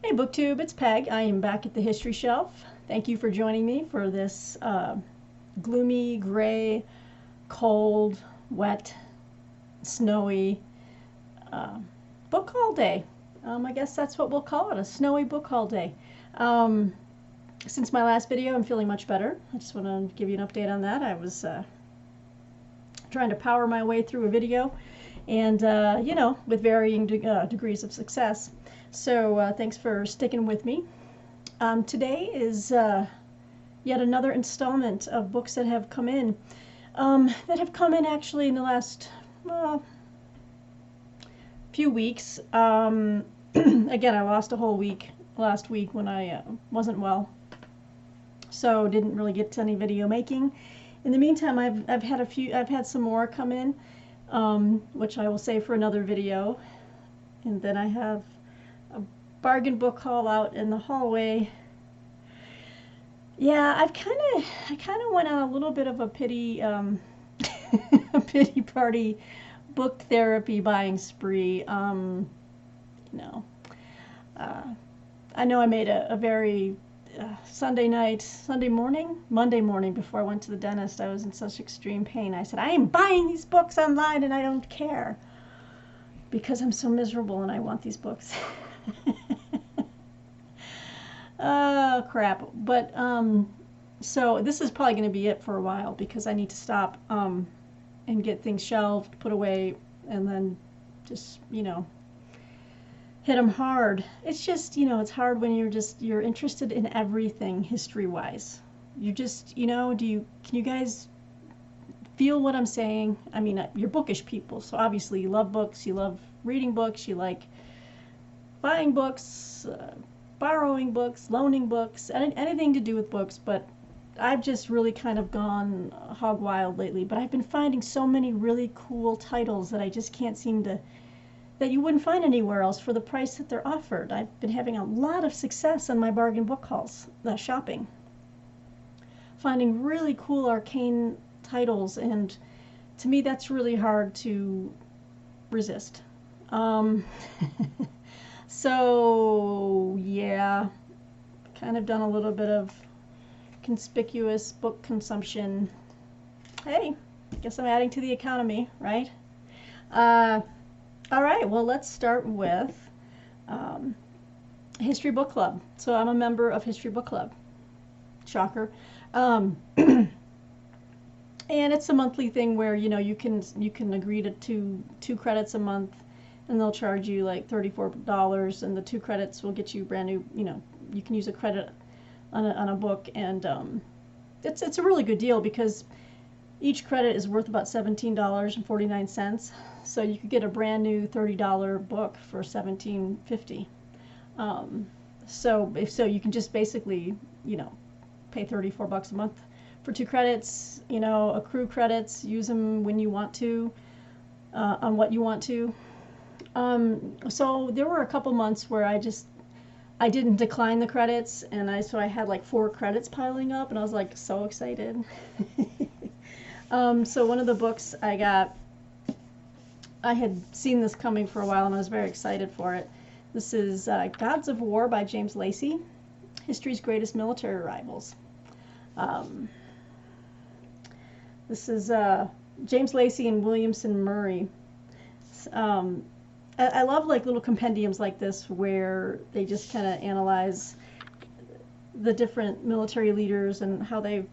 Hey BookTube, it's Peg. I am back at the History Shelf. Thank you for joining me for this gloomy, gray, cold, wet, snowy book haul day. I guess that's what we'll call it, a snowy book haul day. Since my last video, I'm feeling much better. I just want to give you an update on that. I was trying to power my way through a video and, with varying degrees of success. So thanks for sticking with me. Today is yet another installment of books that have come in. Actually in the last few weeks. Again, I lost a whole week last week when I wasn't well, so didn't really get to any video making. In the meantime, I've had some more come in, which I will save for another video, and then I have a bargain book haul out in the hallway. Yeah, I kind of went on a little bit of a pity a pity party book therapy buying spree. I know I made a very Monday morning before I went to the dentist. I was in such extreme pain. I said, I am buying these books online and I don't care because I'm so miserable and I want these books. Oh, crap. But, so this is probably going to be it for a while because I need to stop and get things shelved, put away, and then just, hit them hard. It's just, it's hard when you're interested in everything history-wise. You just, can you guys feel what I'm saying? I mean, you're bookish people, so obviously you love books, you love reading books, you like buying books, borrowing books, loaning books, anything to do with books, but I've just really kind of gone hog wild lately. But I've been finding so many really cool titles that I just can't seem to, that you wouldn't find anywhere else for the price that they're offered. I've been having a lot of success on my bargain book hauls, shopping. Finding really cool arcane titles, and to me that's really hard to resist. So yeah, kind of done a little bit of conspicuous book consumption. Hey, guess I'm adding to the economy, right? All right, well, let's start with History Book Club. So I'm a member of History Book Club. Shocker. And it's a monthly thing where, you can agree to two credits a month, and they'll charge you like $34, and the 2 credits will get you brand new, you can use a credit on a book, and it's a really good deal because each credit is worth about $17.49, so you could get a brand new $30 book for $17.50. So you can just basically, pay $34 a month for 2 credits, accrue credits, use them when you want to, on what you want to. So there were a couple months where I didn't decline the credits, and so I had like 4 credits piling up, and I was like so excited. So one of the books I got, I had seen this coming for a while, and I was very excited for it. This is Gods of War by James Lacey, History's Greatest Military Rivals. This is James Lacey and Williamson Murray. I love like little compendiums like this where they just kind of analyze the different military leaders and how they,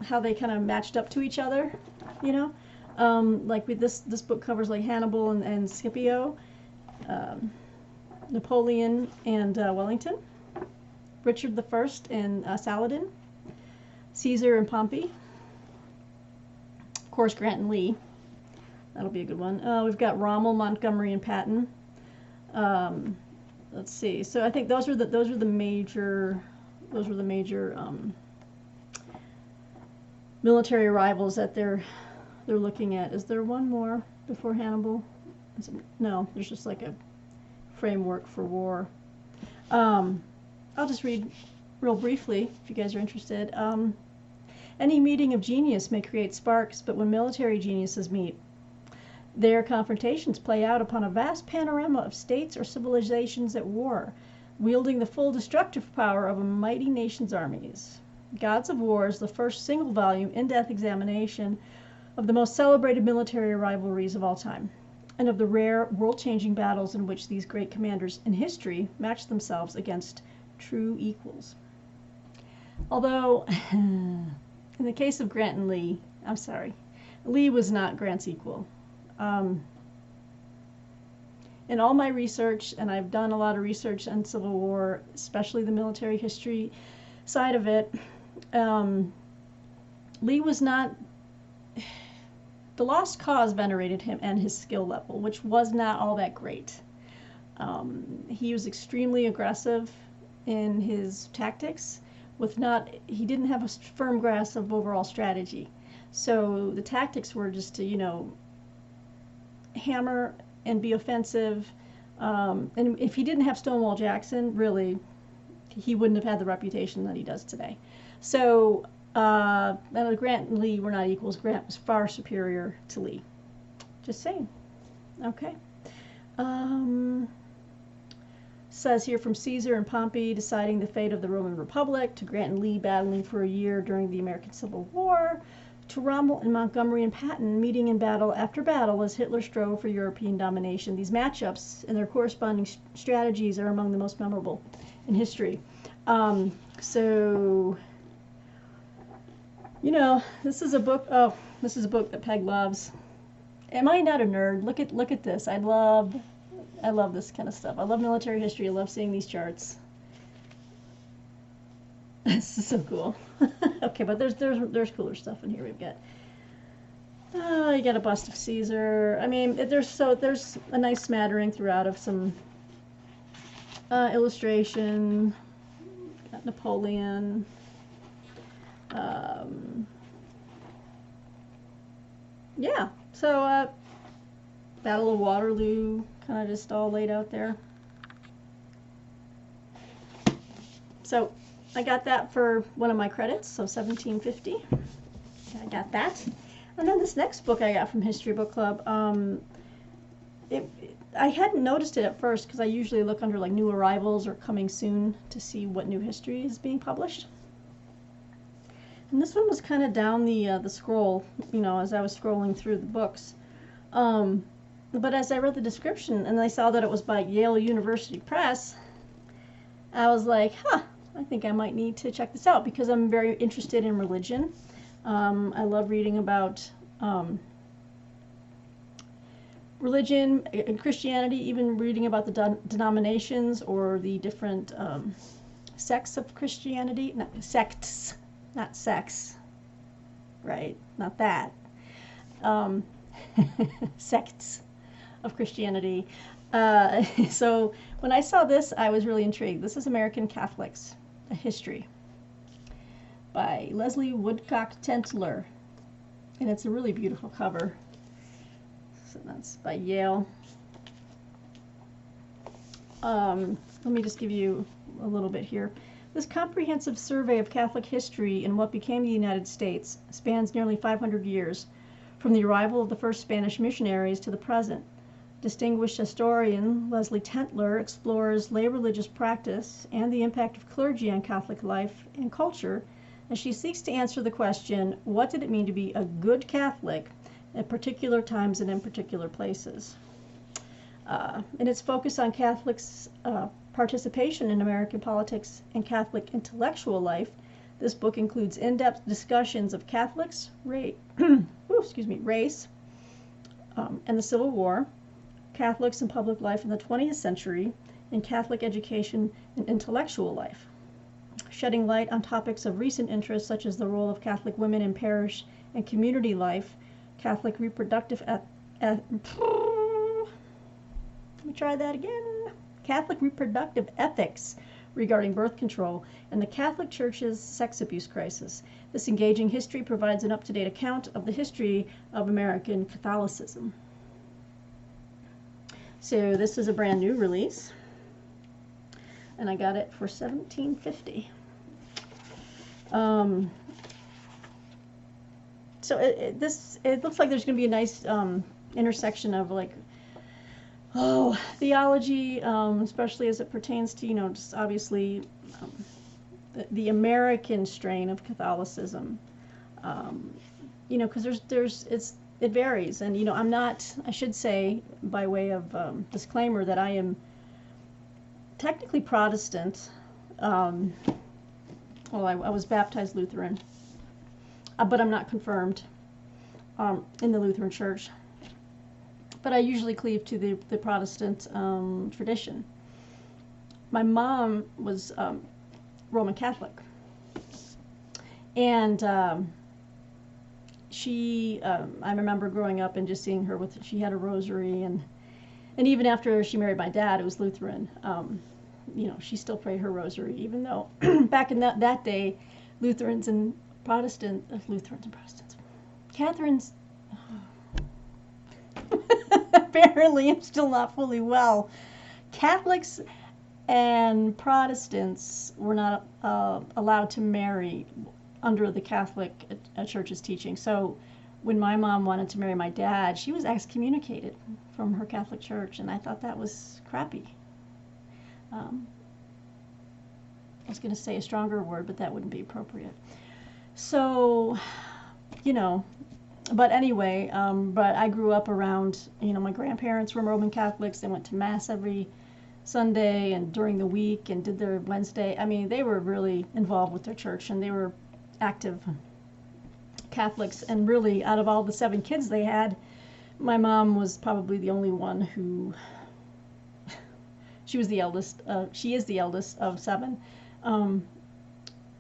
how they kind of matched up to each other, like with this book covers like Hannibal and Scipio, Napoleon and Wellington, Richard the First and Saladin, Caesar and Pompey, of course Grant and Lee. That'll be a good one. We've got Rommel, Montgomery, and Patton. Let's see. So I think those are the major military rivals that they're looking at. Is there one more before Hannibal? No, there's just like a framework for war. I'll just read real briefly if you guys are interested. Any meeting of genius may create sparks, but when military geniuses meet, Their confrontations play out upon a vast panorama of states or civilizations at war, wielding the full destructive power of a mighty nation's armies. Gods of War is the first single-volume, in-depth examination of the most celebrated military rivalries of all time, and of the rare, world-changing battles in which these great commanders in history matched themselves against true equals. Although, in the case of Grant and Lee, I'm sorry, Lee was not Grant's equal. In all my research, and I've done a lot of research on Civil War, especially the military history side of it, Lee was not, the Lost Cause venerated him and his skill level, which was not all that great. He was extremely aggressive in his tactics, he didn't have a firm grasp of overall strategy. So the tactics were just to, hammer and be offensive. And if he didn't have Stonewall Jackson, really, he wouldn't have had the reputation that he does today. So Grant and Lee were not equals. Grant was far superior to Lee. Just saying. Okay. Says here, from Caesar and Pompey deciding the fate of the Roman Republic, to Grant and Lee battling for a year during the American Civil War, to Rommel and Montgomery and Patton meeting in battle after battle as Hitler strove for European domination. These matchups and their corresponding strategies are among the most memorable in history. So, this is a book. Oh, this is a book that Peg loves. Am I not a nerd? Look at this. I love this kind of stuff. I love military history. I love seeing these charts. This is so cool. Okay, but there's cooler stuff in here. We've got you got a bust of Caesar. I mean, there's a nice smattering throughout of some illustration. Got Napoleon. Yeah. So Battle of Waterloo, kind of just all laid out there. So I got that for one of my credits, so $17.50. I got that. And then this next book I got from History Book Club, I hadn't noticed it at first because I usually look under like new arrivals or coming soon to see what new history is being published. And this one was kind of down the scroll, as I was scrolling through the books. But as I read the description and I saw that it was by Yale University Press, I was like, I think I might need to check this out because I'm very interested in religion. I love reading about religion and Christianity, even reading about the denominations or the different sects of Christianity. Not sects, not sex, right? Not that. Sects of Christianity. So when I saw this, I was really intrigued. This is American Catholics, a History by Leslie Woodcock Tentler. And it's a really beautiful cover. So that's by Yale. Let me just give you a little bit here. This comprehensive survey of Catholic history in what became the United States spans nearly 500 years, from the arrival of the first Spanish missionaries to the present. Distinguished historian Leslie Tentler explores lay religious practice and the impact of clergy on Catholic life and culture as she seeks to answer the question, what did it mean to be a good Catholic at particular times and in particular places? In its focus on Catholics' participation in American politics and Catholic intellectual life, this book includes in-depth discussions of Catholics, race, and the Civil War, Catholics in public life in the 20th century, and Catholic education and intellectual life, shedding light on topics of recent interest such as the role of Catholic women in parish and community life, Catholic reproductive Catholic reproductive ethics regarding birth control, and the Catholic Church's sex abuse crisis. This engaging history provides an up-to-date account of the history of American Catholicism. So this is a brand new release, and I got it for $17.50. So it looks like there's going to be a nice intersection of like, oh, theology, especially as it pertains to, just obviously um, the American strain of Catholicism. Um, because it varies, and I'm not. I should say, by way of disclaimer, that I am technically Protestant. Um, well, I was baptized Lutheran, but I'm not confirmed in the Lutheran Church. But I usually cleave to the Protestant tradition. My mom was Roman Catholic, and I remember growing up and just seeing her she had a rosary, and even after she married my dad, it was Lutheran. She still prayed her rosary, even though back in that day, Lutherans and Protestants, Catherines, apparently I'm still not fully well. Catholics and Protestants were not allowed to marry under the Catholic Church's teaching. So when my mom wanted to marry my dad, she was excommunicated from her Catholic Church, and I thought that was crappy. I was going to say a stronger word, but that wouldn't be appropriate. So, but anyway, but I grew up around, my grandparents were Roman Catholics. They went to Mass every Sunday and during the week and did their Wednesday. I mean, they were really involved with their church, and they were active Catholics. And really, out of all the 7 kids they had, my mom was probably the only one who, she was the eldest. She is the eldest of 7.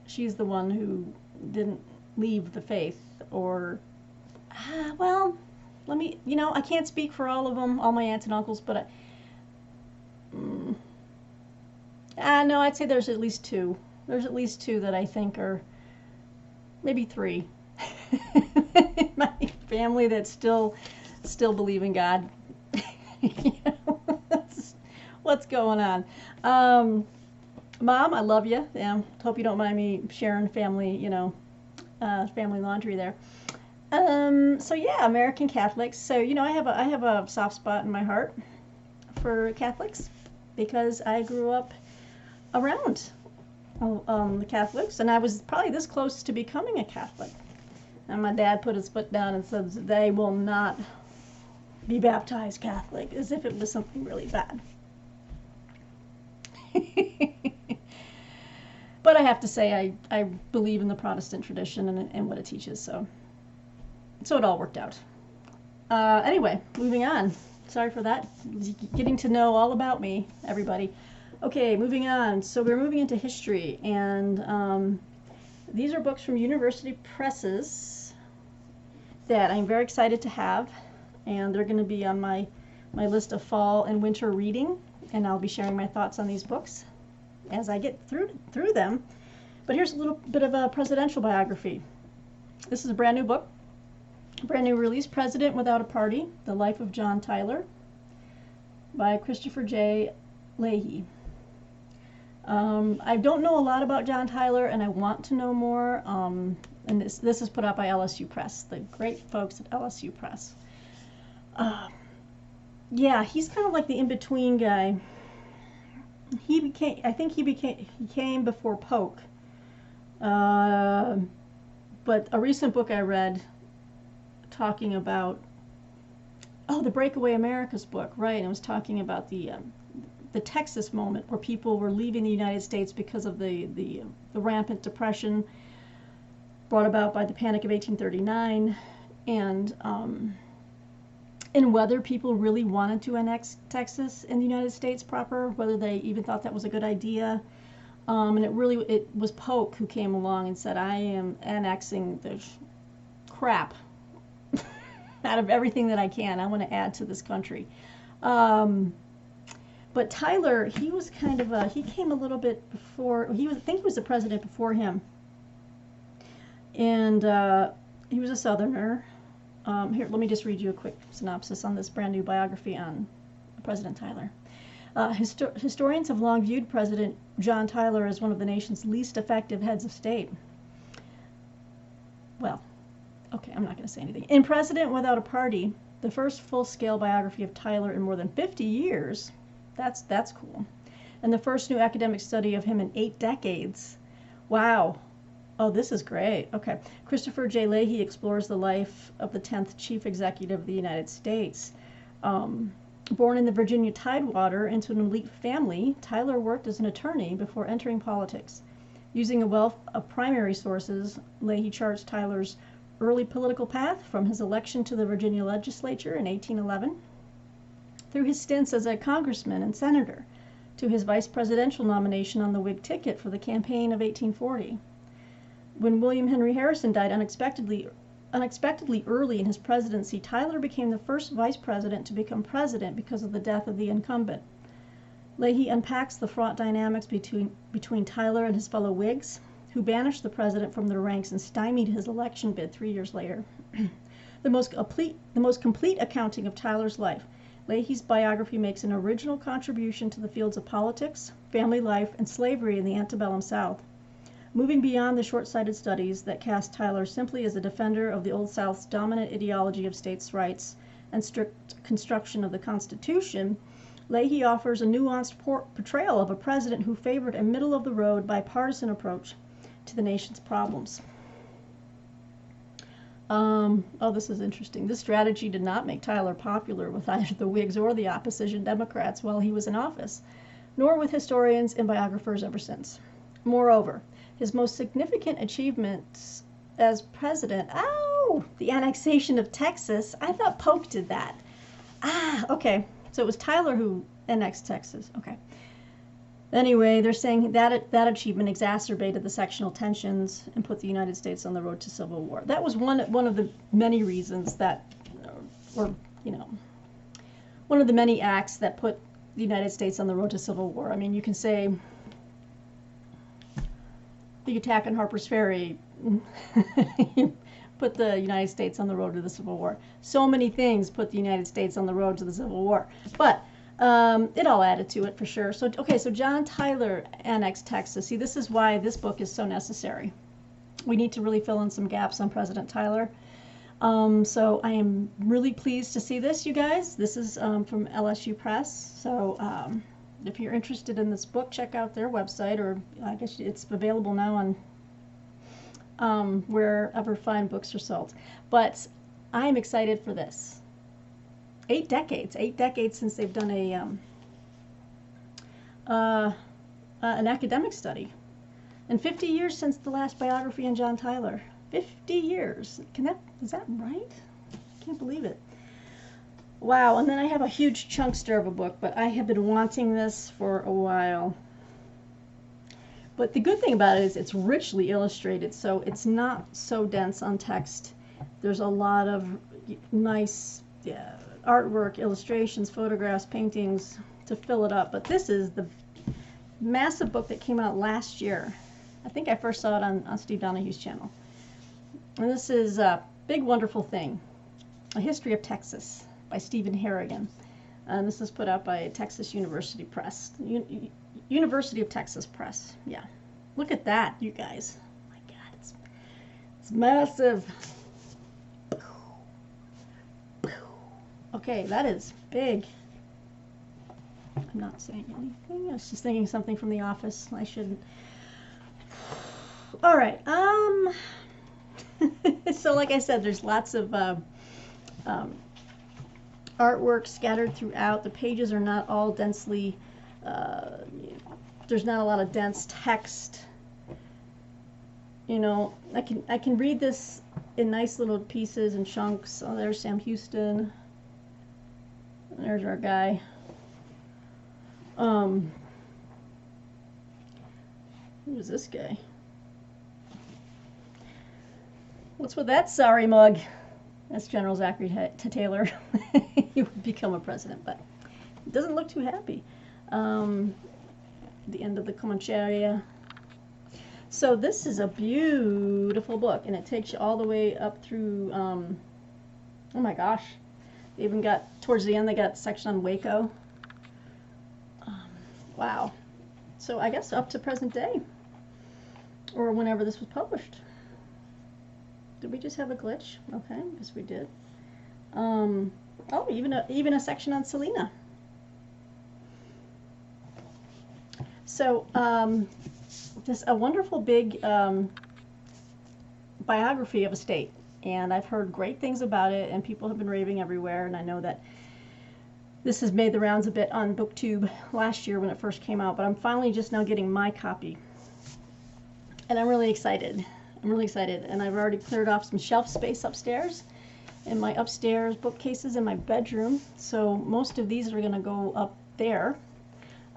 She's the one who didn't leave the faith, or, well, let me, I can't speak for all of them, all my aunts and uncles, but no, I'd say there's at least 2. There's at least 2 that I think are, maybe 3. My family that still believe in God. What's going on? Mom, I love you. Yeah, hope you don't mind me sharing family, family laundry there. So yeah, American Catholics. So I have a soft spot in my heart for Catholics because I grew up around the Catholics, and I was probably this close to becoming a Catholic. And my dad put his foot down and said they will not be baptized Catholic, as if it was something really bad. But I have to say, I believe in the Protestant tradition and what it teaches, so it all worked out. Anyway, moving on. Sorry for that. Getting to know all about me, everybody. Okay, moving on. So we're moving into history, and these are books from university presses that I'm very excited to have, and they're going to be on my list of fall and winter reading, and I'll be sharing my thoughts on these books as I get through them. But here's a little bit of a presidential biography. This is a brand new book, brand new release, President Without a Party, The Life of John Tyler, by Christopher J. Leahy. I don't know a lot about John Tyler, and I want to know more. And this is put out by LSU Press, the great folks at LSU Press. Yeah, he's kind of like the in-between guy. He came before Polk. But a recent book I read talking about, the Breakaway Americas book, right? And it was talking about the Texas moment where people were leaving the United States because of the rampant depression brought about by the Panic of 1839, and whether people really wanted to annex Texas in the United States proper, whether they even thought that was a good idea. And it was Polk who came along and said, I am annexing the crap out of everything that I can. I want to add to this country. But Tyler, he was kind of he came a little bit before, I think he was the president before him. And he was a Southerner. Here, let me just read you a quick synopsis on this brand new biography on President Tyler. Historians have long viewed President John Tyler as one of the nation's least effective heads of state. Well, okay, I'm not going to say anything. In President Without a Party, The first full-scale biography of Tyler in more than 50 years. That's cool. And the first new academic study of him in 8 decades. Wow. Oh, this is great. Okay. Christopher J. Leahy explores the life of the 10th Chief Executive of the United States. Born in the Virginia Tidewater into an elite family, Tyler worked as an attorney before entering politics. Using a wealth of primary sources, Leahy charts Tyler's early political path from his election to the Virginia legislature in 1811, through his stints as a congressman and senator, to his vice presidential nomination on the Whig ticket for the campaign of 1840. When William Henry Harrison died unexpectedly early in his presidency, Tyler became the first vice president to become president because of the death of the incumbent. Leahy unpacks the fraught dynamics between Tyler and his fellow Whigs, who banished the president from their ranks and stymied his election bid 3 years later. The most complete accounting of Tyler's life, Leahy's biography makes an original contribution to the fields of politics, family life, and slavery in the antebellum South. Moving beyond the short-sighted studies that cast Tyler simply as a defender of the Old South's dominant ideology of states' rights and strict construction of the Constitution, Leahy offers a nuanced portrayal of a president who favored a middle-of-the-road bipartisan approach to the nation's problems. Oh, this is interesting. This strategy did not make Tyler popular with either the Whigs or the opposition Democrats while he was in office, nor with historians and biographers ever since. Moreover, his most significant achievements as president, the annexation of Texas. I thought Polk did that. Okay. So it was Tyler who annexed Texas. Okay. Anyway, they're saying that achievement exacerbated the sectional tensions and put the United States on the road to civil war. That was one of the many reasons that, one of the many acts that put the United States on the road to civil war. I mean, you can say the attack on Harper's Ferry put the United States on the road to the Civil War. So many things put the United States on the road to the Civil War. But it all added to it for sure. So, okay, so John Tyler annexed Texas. See, this is why this book is so necessary. We need to really fill in some gaps on President Tyler. So I am really pleased to see this, you guys. This is from LSU Press. So if you're interested in this book, check out their website, or I guess it's available now on wherever fine books are sold. But I'm excited for this. 8 decades since they've done an academic study, and 50 years since the last biography on John Tyler. 50 years. Is that right? I can't believe it. Wow. And then I have a huge chunkster of a book, but I have been wanting this for a while. But the good thing about it is it's richly illustrated, so it's not so dense on text. There's a lot of nice artwork, illustrations, photographs, paintings to fill it up. But this is the massive book that came out last year. I think I first saw it on Steve Donahue's channel. And this is Big Wonderful Thing, A History of Texas by Stephen Harrigan. And this is put out by Texas University Press. University of Texas Press. Yeah. Look at that, you guys. Oh my God, it's massive. Okay, that is big. I'm not saying anything. I was just thinking something from The Office. I shouldn't. All right. So like I said, there's lots of artwork scattered throughout. The pages are not all densely. There's not a lot of dense text. You know, I can read this in nice little pieces and chunks. Oh, there's Sam Houston. There's our guy. Who is this guy? What's with that sorry mug? That's General Zachary Taylor. He would become a president, but he doesn't look too happy. The end of the Comancheria. So this is a beautiful book, and it takes you all the way up through, oh my gosh. They even got, towards the end, they got a section on Waco. Wow. So I guess up to present day, or whenever this was published. Did we just have a glitch? Okay, I guess we did. Oh, even a section on Selena. So this a wonderful big biography of a state, and I've heard great things about it, and people have been raving everywhere. And I know that this has made the rounds a bit on BookTube last year when it first came out, but I'm finally just now getting my copy, and I'm really excited. I'm really excited, and I've already cleared off some shelf space upstairs in my upstairs bookcases in my bedroom. So most of these are going to go up there,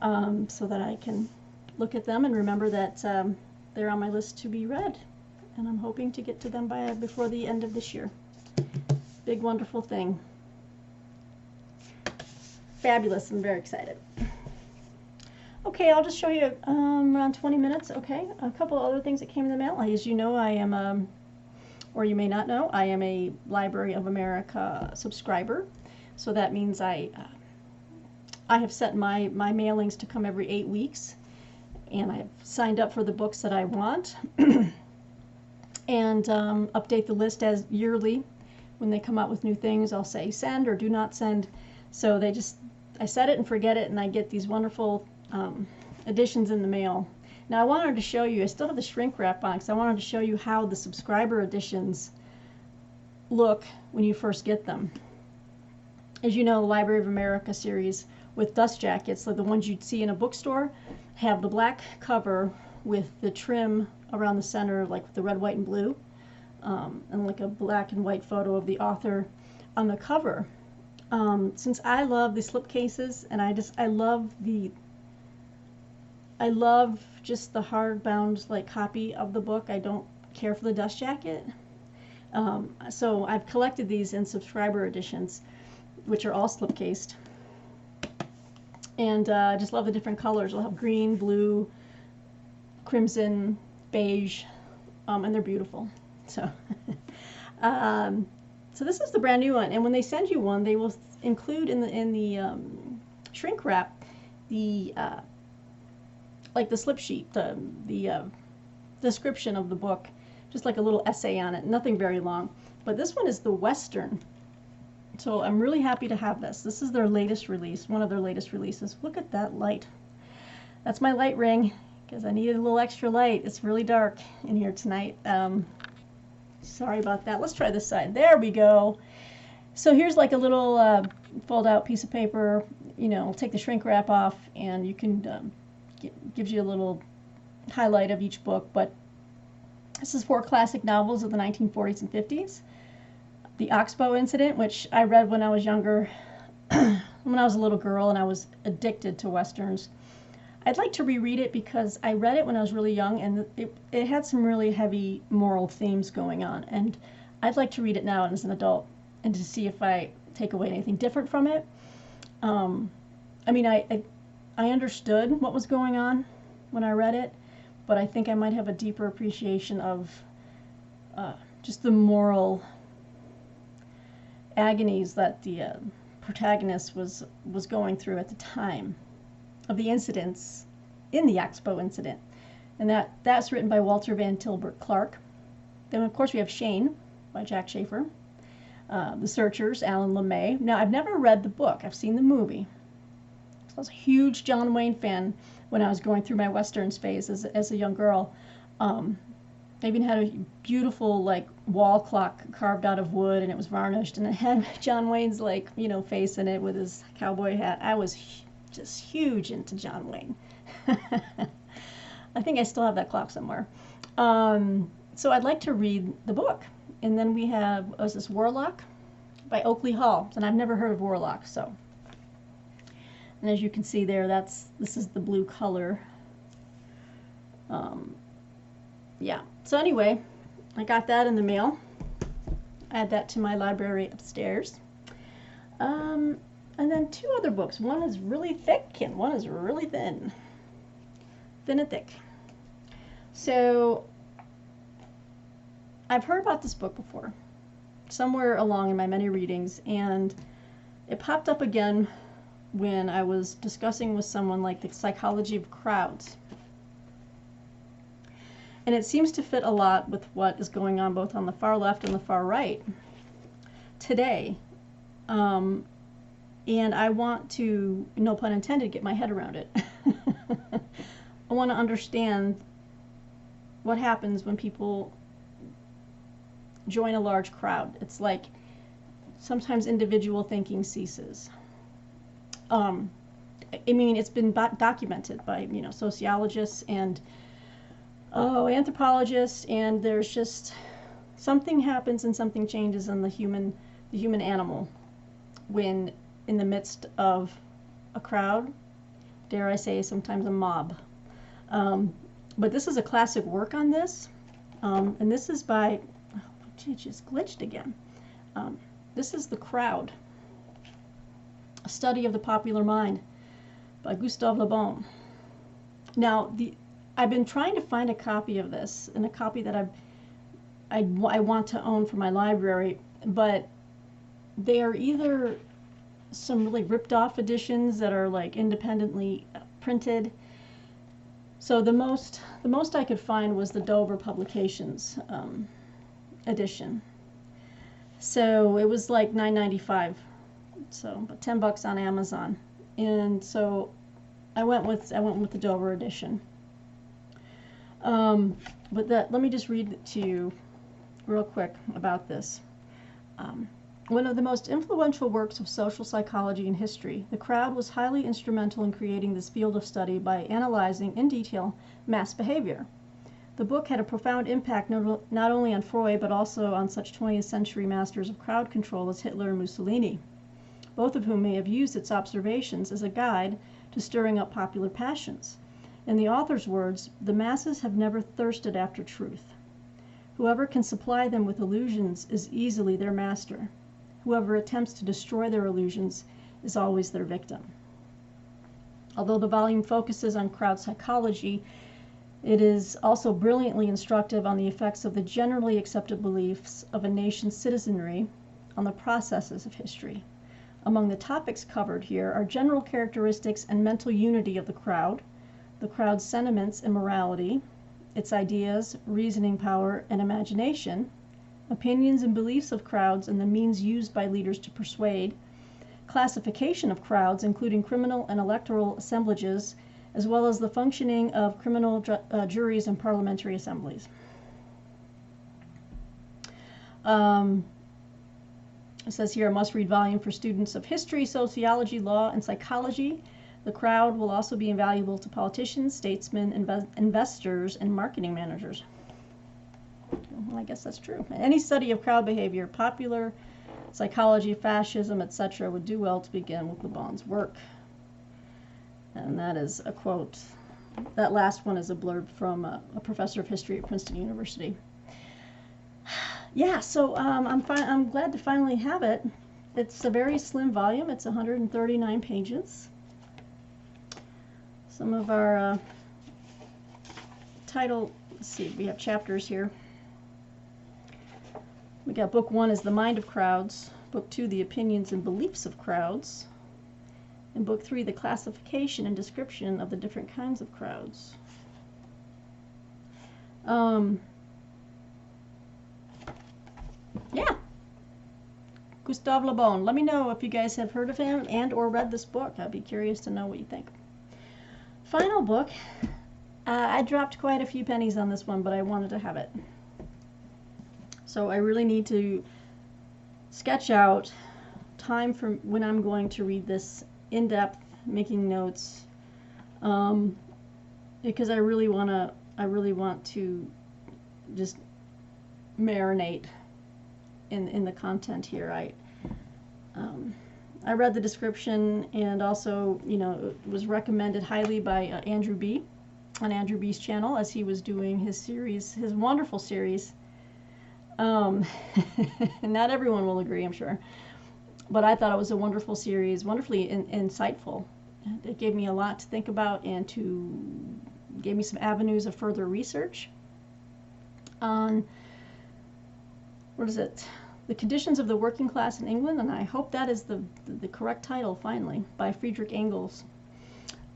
so that I can look at them and remember that they're on my list to be read. And I'm hoping to get to them before the end of this year. Big, wonderful thing. Fabulous. I'm very excited. Okay, I'll just show you around 20 minutes. Okay, a couple other things that came in the mail. As you know, I am, or you may not know, I am a Library of America subscriber. So that means I have set my mailings to come every 8 weeks, and I've signed up for the books that I want. And update the list as yearly. When they come out with new things, I'll say send or do not send. So I set it and forget it, and I get these wonderful editions in the mail. Now I wanted to show you, I still have the shrink wrap on because I wanted to show you how the subscriber editions look when you first get them. As you know, the Library of America series with dust jackets, like the ones you'd see in a bookstore, have the black cover with the trim around the center, like the red, white, and blue, and like a black and white photo of the author on the cover. Since I love the slipcases, and I love just the hardbound like copy of the book. I don't care for the dust jacket. So I've collected these in subscriber editions, which are all slipcased. And I just love the different colors. I'll have green, blue, crimson, beige, and they're beautiful. So, so this is the brand new one. And when they send you one, they will include in the shrink wrap the like the slip sheet, the description of the book, just like a little essay on it. Nothing very long. But this one is the Western. So I'm really happy to have this. This is their latest release, one of their latest releases. Look at that light. That's my light ring, because I needed a little extra light. It's really dark in here tonight. Sorry about that. Let's try this side. There we go. So here's like a little fold out piece of paper. You know, take the shrink wrap off, and you can gives you a little highlight of each book. But this is 4 classic novels of the 1940s and 50s. The Oxbow Incident, which I read when I was younger, when I was a little girl, and I was addicted to Westerns. I'd like to reread it because I read it when I was really young, and it had some really heavy moral themes going on. And I'd like to read it now as an adult and to see if I take away anything different from it. I mean, I understood what was going on when I read it, but I think I might have a deeper appreciation of just the moral agonies that the protagonist was going through at the time of the incidents in the Oxbow incident. And that's written by Walter Van Tilburg Clark. Then of course we have Shane by Jack Schaefer. The Searchers, Alan LeMay. Now I've never read the book, I've seen the movie. I was a huge John Wayne fan when I was going through my Westerns phase as a young girl. I even had a beautiful like wall clock carved out of wood, and it was varnished, and it had John Wayne's like, you know, face in it with his cowboy hat. I was just huge into John Wayne. I think I still have that clock somewhere. So I'd like to read the book. And then we have, what's this, Warlock by Oakley Hall. And I've never heard of Warlock, so. And as you can see there, this is the blue color. Yeah, so anyway, I got that in the mail. Add that to my library upstairs. And then 2 other books. One is really thick and one is really thin. Thin and thick. So I've heard about this book before, somewhere along in my many readings, and it popped up again when I was discussing with someone like the psychology of crowds. And it seems to fit a lot with what is going on both on the far left and the far right today Um, and I want to, no pun intended, get my head around it. I want to understand what happens when people join a large crowd. It's like sometimes individual thinking ceases. I mean, it's been documented by, sociologists and anthropologists, and there's just something happens and something changes in the human animal when in the midst of a crowd, dare I say, sometimes a mob. But this is a classic work on this, and this is by, oh, it just glitched again. This is The Crowd, a study of the popular mind by Gustave Le Bon. Now, I've been trying to find a copy of this, and a copy that I want to own for my library, but they are either some really ripped off editions that are like independently printed. So the most I could find was the Dover Publications edition. So it was like $9.95, so about $10 on Amazon, and so I went with the Dover edition. But let me just read it to you real quick about this. One of the most influential works of social psychology in history, The Crowd was highly instrumental in creating this field of study by analyzing in detail mass behavior. The book had a profound impact not only on Freud but also on such 20th century masters of crowd control as Hitler and Mussolini, both of whom may have used its observations as a guide to stirring up popular passions. In the author's words, the masses have never thirsted after truth. Whoever can supply them with illusions is easily their master. Whoever attempts to destroy their illusions is always their victim. Although the volume focuses on crowd psychology, it is also brilliantly instructive on the effects of the generally accepted beliefs of a nation's citizenry on the processes of history. Among the topics covered here are general characteristics and mental unity of the crowd's sentiments and morality, its ideas, reasoning power, and imagination, opinions and beliefs of crowds and the means used by leaders to persuade, classification of crowds, including criminal and electoral assemblages, as well as the functioning of criminal juries and parliamentary assemblies. It says here, a must-read volume for students of history, sociology, law, and psychology. The Crowd will also be invaluable to politicians, statesmen, investors, and marketing managers. Well, I guess that's true. Any study of crowd behavior, popular psychology, fascism, etc., would do well to begin with Le Bon's work. And that is a quote. That last one is a blurb from a professor of history at Princeton University. Yeah, so I'm glad to finally have it. It's a very slim volume. It's 139 pages. Some of our let's see, we have chapters here. We got book 1 is The Mind of Crowds, book 2, The Opinions and Beliefs of Crowds, and book 3, The Classification and Description of the Different Kinds of Crowds. Yeah, Gustave Le Bon. Let me know if you guys have heard of him and or read this book. I'd be curious to know what you think. Final book. I dropped quite a few pennies on this one, but I wanted to have it. So I really need to sketch out time for when I'm going to read this in depth, making notes, because I really want to just marinate in the content here. I read the description, and also, it was recommended highly by Andrew B. on Andrew B's channel as he was doing his series, his wonderful series. Not everyone will agree, I'm sure, but I thought it was a wonderful series, wonderfully insightful. It gave me a lot to think about and gave me some avenues of further research on, what is it? The Conditions of the Working Class in England, and I hope that is the correct title, finally, by Friedrich Engels.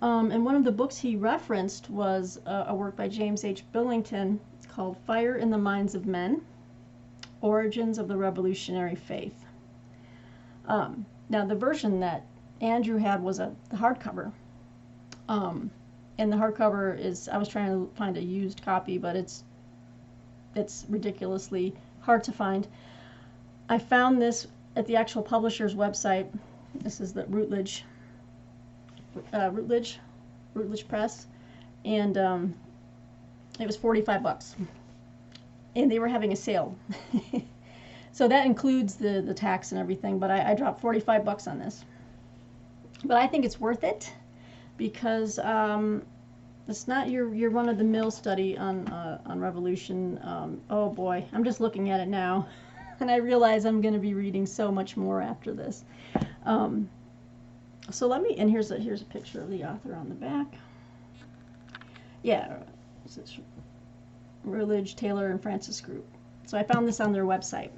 And one of the books he referenced was a work by James H. Billington. It's called Fire in the Minds of Men, Origins of the Revolutionary Faith. Now the version that Andrew had was the hardcover. And the hardcover is, I was trying to find a used copy, but it's ridiculously hard to find. I found this at the actual publisher's website. This is the Routledge Press, and it was $45, and they were having a sale. So that includes the tax and everything, but I dropped $45 on this. But I think it's worth it because it's not your run-of-the-mill study on revolution. Oh boy, I'm just looking at it now, and I realize I'm going to be reading so much more after this. So let me, and here's a picture of the author on the back. Yeah, it's Routledge, Taylor, and Francis Group. So I found this on their website,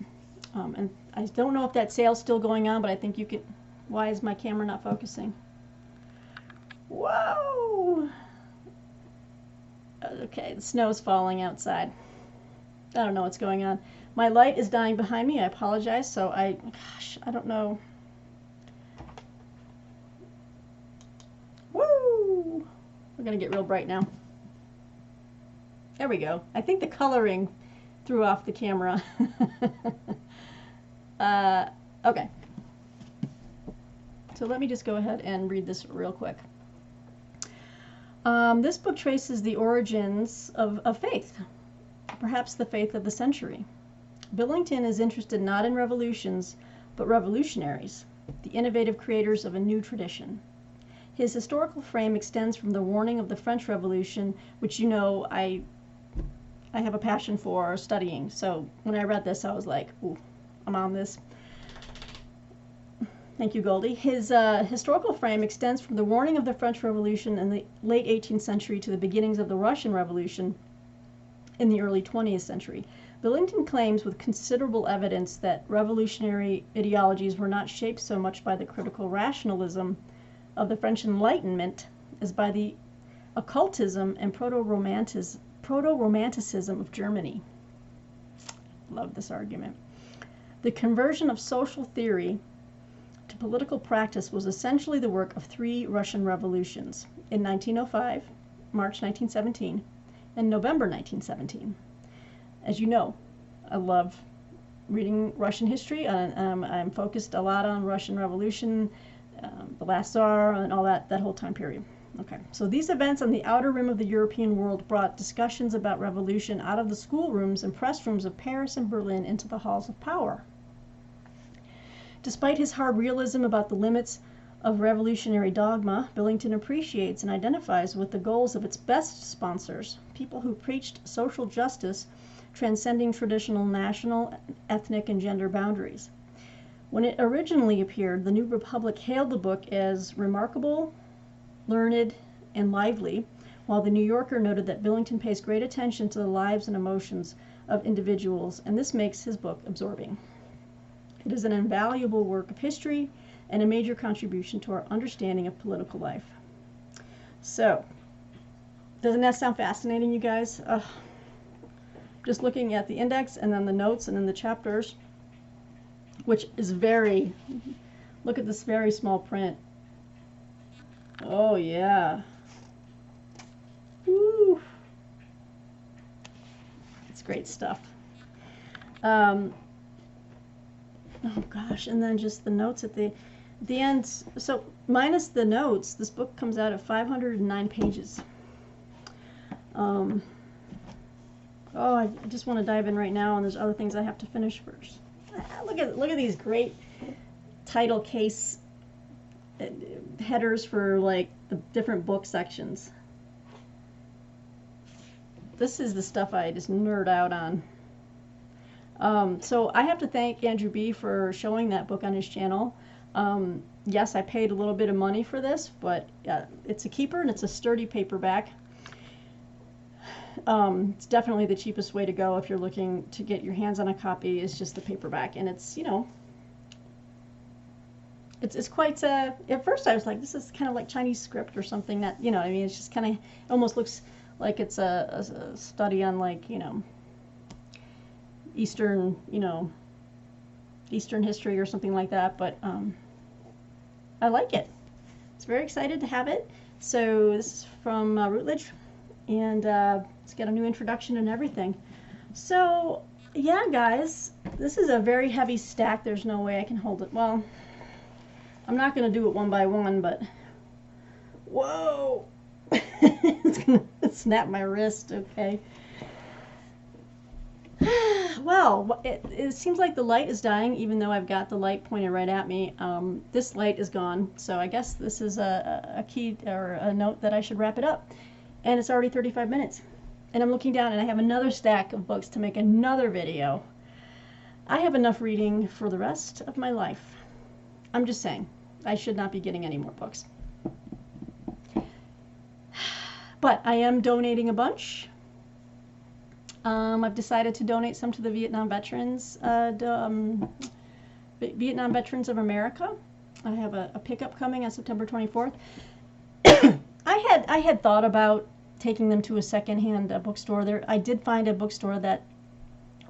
and I don't know if that sale's still going on, but I think you can. Why is my camera not focusing? Whoa! Okay, the snow's falling outside. I don't know what's going on. My light is dying behind me. I apologize. So gosh, I don't know. Woo! We're gonna get real bright now. There we go. I think the coloring threw off the camera. Okay. So let me just go ahead and read this real quick. This book traces the origins of faith, perhaps the faith of the century. Billington is interested not in revolutions, but revolutionaries, the innovative creators of a new tradition. His historical frame extends from the warning of the French Revolution, which you know I have a passion for studying. So when I read this, I was like, ooh, I'm on this. Thank you, Goldie. His historical frame extends from the warning of the French Revolution in the late 18th century to the beginnings of the Russian Revolution in the early 20th century. Billington claims with considerable evidence that revolutionary ideologies were not shaped so much by the critical rationalism of the French Enlightenment as by the occultism and proto-romanticism of Germany. Love this argument. The conversion of social theory to political practice was essentially the work of three Russian revolutions in 1905, March 1917, and November 1917. As you know, I love reading Russian history. I'm focused a lot on Russian Revolution, the last Tsar, and all that whole time period. Okay, so these events on the outer rim of the European world brought discussions about revolution out of the schoolrooms and press rooms of Paris and Berlin into the halls of power. Despite his hard realism about the limits of revolutionary dogma, Billington appreciates and identifies with the goals of its best sponsors, people who preached social justice transcending traditional national, ethnic, and gender boundaries. When it originally appeared, the New Republic hailed the book as remarkable, learned, and lively, while the New Yorker noted that Billington pays great attention to the lives and emotions of individuals, and this makes his book absorbing. It is an invaluable work of history and a major contribution to our understanding of political life. So, doesn't that sound fascinating, you guys? Just looking at the index and then the notes and then the chapters, which is very, look at this very small print. Oh yeah. Woo. It's great stuff. Oh gosh, and then just the notes at the end. So minus the notes, this book comes out at 509 pages. Oh, I just want to dive in right now, and there's other things I have to finish first. Look at these great title case headers for like the different book sections. This is the stuff I just nerd out on. So I have to thank Andrew B. for showing that book on his channel. Yes, I paid a little bit of money for this, but it's a keeper and it's a sturdy paperback. It's definitely the cheapest way to go if you're looking to get your hands on a copy, is just the paperback. And it's, you know, it's quite, at first I was like, this is kind of like Chinese script or something that, you know, I mean, it's just kind of, it almost looks like it's a study on, like, you know, Eastern, you know, Eastern history or something like that, but I like it. It's very excited to have it. So this is from Routledge, and it's got a new introduction and everything. So yeah, guys, this is a very heavy stack. There's no way I can hold it. Well, I'm not going to do it one by one, but whoa, it's going to snap my wrist. Okay. Well, it seems like the light is dying, even though I've got the light pointed right at me. This light is gone, so I guess this is a key or a note that I should wrap it up. And it's already 35 minutes. And I'm looking down and I have another stack of books to make another video. I have enough reading for the rest of my life. I'm just saying, I should not be getting any more books. But I am donating a bunch. I've decided to donate some to the Vietnam Veterans, Vietnam Veterans of America. I have a pickup coming on September 24th. I had thought about taking them to a secondhand bookstore. There, I did find a bookstore that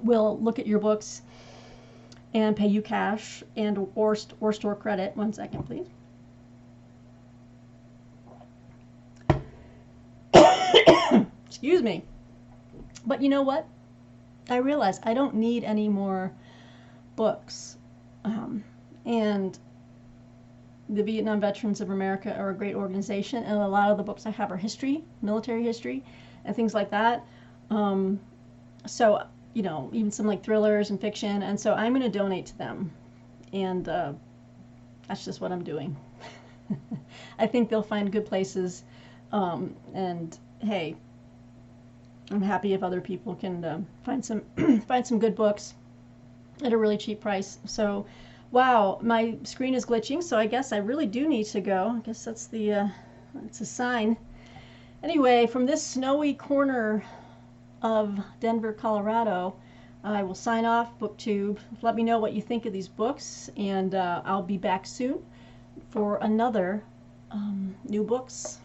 will look at your books and pay you cash and or store credit. 1 second, please. Excuse me. But you know what? I realize I don't need any more books. And the Vietnam Veterans of America are a great organization, and a lot of the books I have are history, military history, and things like that. So, you know, even some like thrillers and fiction, and so I'm going to donate to them. And that's just what I'm doing. I think they'll find good places, and hey, I'm happy if other people can find some find some good books at a really cheap price. So, wow, my screen is glitching, so I guess I really do need to go. I guess that's the it's a sign. Anyway, from this snowy corner of Denver, Colorado, I will sign off, BookTube. Let me know what you think of these books, and I'll be back soon for another new books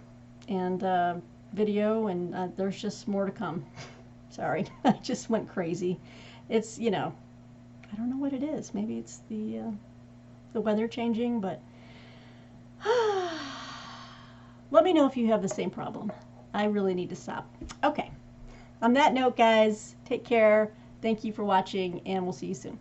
and video, and there's just more to come. Sorry, I just went crazy. It's, you know, I don't know what it is. Maybe it's the weather changing, but let me know if you have the same problem. I really need to stop. Okay. On that note, guys, take care. Thank you for watching, and we'll see you soon.